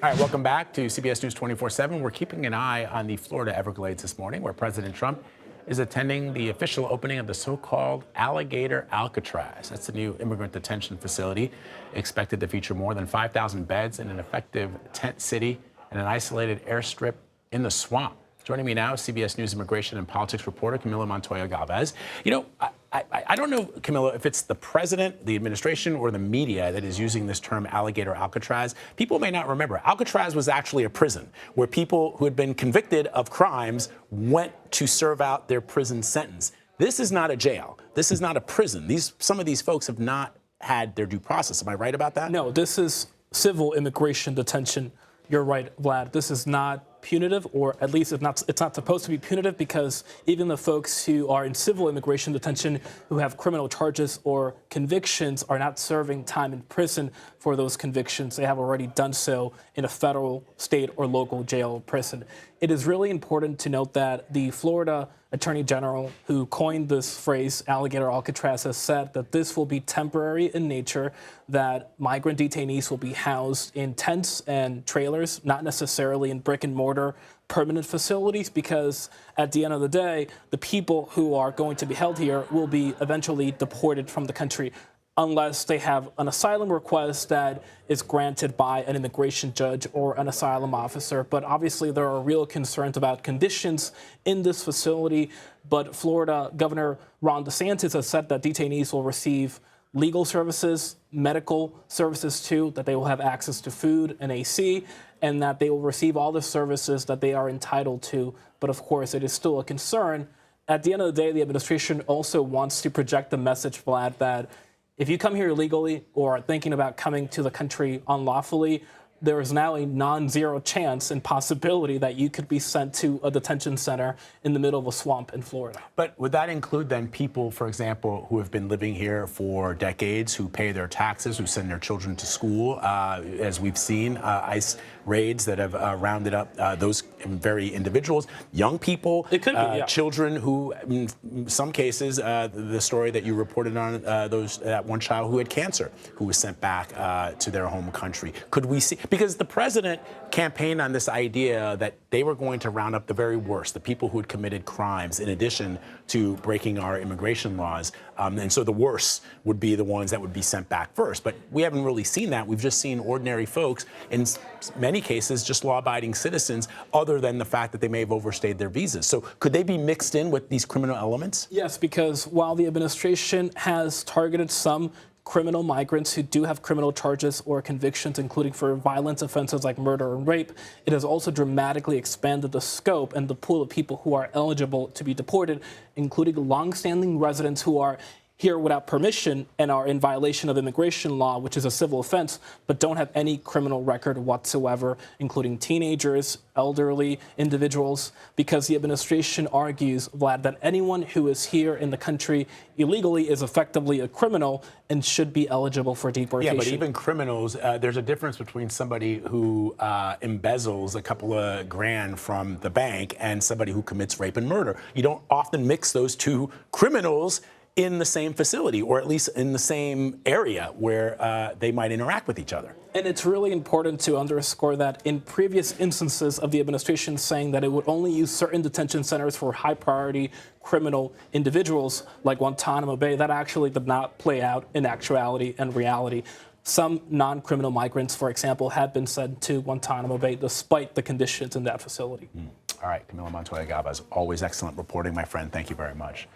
All right, welcome back to CBS News 24/7. We're keeping an eye on the Florida Everglades this morning, where President Trump is attending the official opening of the so-called Alligator Alcatraz. That's the new immigrant detention facility, expected to feature more than 5,000 beds in an effective tent city and an isolated airstrip in the swamp. Joining me now is CBS News immigration and politics reporter Camilo Montoya-Galvez. You know, I don't know, Camilo, if it's the president, the administration, or the media that is using this term Alligator Alcatraz. People may not remember. Alcatraz was actually a prison where people who had been convicted of crimes went to serve out their prison sentence. This is not a jail. This is not a prison. Some of these folks have not had their due process. Am I right about that? No, this is civil immigration detention. You're right, Vlad. This is not punitive, or at least it's not supposed to be punitive, because even the folks who are in civil immigration detention who have criminal charges or convictions are not serving time in prison for those convictions. They have already done so in a federal, state, or local jail or prison. It is really important to note that the Florida Attorney General, who coined this phrase, Alligator Alcatraz, has said that this will be temporary in nature, that migrant detainees will be housed in tents and trailers, not necessarily in brick and mortar permanent facilities, because at the end of the day, the people who are going to be held here will be eventually deported from the country, unless they have an asylum request that is granted by an immigration judge or an asylum officer. But obviously, there are real concerns about conditions in this facility. But Florida Governor Ron DeSantis has said that detainees will receive legal services, medical services too, that they will have access to food and AC, and that they will receive all the services that they are entitled to. But of course, it is still a concern. At the end of the day, the administration also wants to project the message, Vlad, that if you come here illegally or are thinking about coming to the country unlawfully, there is now a non-zero chance and possibility that you could be sent to a detention center in the middle of a swamp in Florida. But would that include then people, for example, who have been living here for decades, who pay their taxes, who send their children to school, as we've seen, ICE raids that have rounded up those very individuals, young people, it could be, yeah. Children who, in some cases, the story that you reported on, that one child who had cancer, who was sent back to their home country. Could we see? Because the president campaigned on this idea that they were going to round up the very worst, the people who had committed crimes, in addition to breaking our immigration laws. And so the worst would be the ones that would be sent back first. But we haven't really seen that. We've just seen ordinary folks, in many cases, just law-abiding citizens, other than the fact that they may have overstayed their visas. So could they be mixed in with these criminal elements? Yes, because while the administration has targeted some criminal migrants who do have criminal charges or convictions, including for violent offenses like murder and rape, it has also dramatically expanded the scope and the pool of people who are eligible to be deported, including longstanding residents who are here without permission and are in violation of immigration law, which is a civil offense, but don't have any criminal record whatsoever, including teenagers, elderly individuals, because the administration argues, Vlad, that anyone who is here in the country illegally is effectively a criminal and should be eligible for deportation. Yeah, but even criminals, there's a difference between somebody who embezzles a couple of grand from the bank and somebody who commits rape and murder. You don't often mix those two criminals in the same facility, or at least in the same area where they might interact with each other. And it's really important to underscore that in previous instances of the administration saying that it would only use certain detention centers for high-priority criminal individuals like Guantanamo Bay, that actually did not play out in actuality and reality. Some non-criminal migrants, for example, have been sent to Guantanamo Bay despite the conditions in that facility. All right, Camilo Montoya-Galvez, always excellent reporting, my friend. Thank you very much.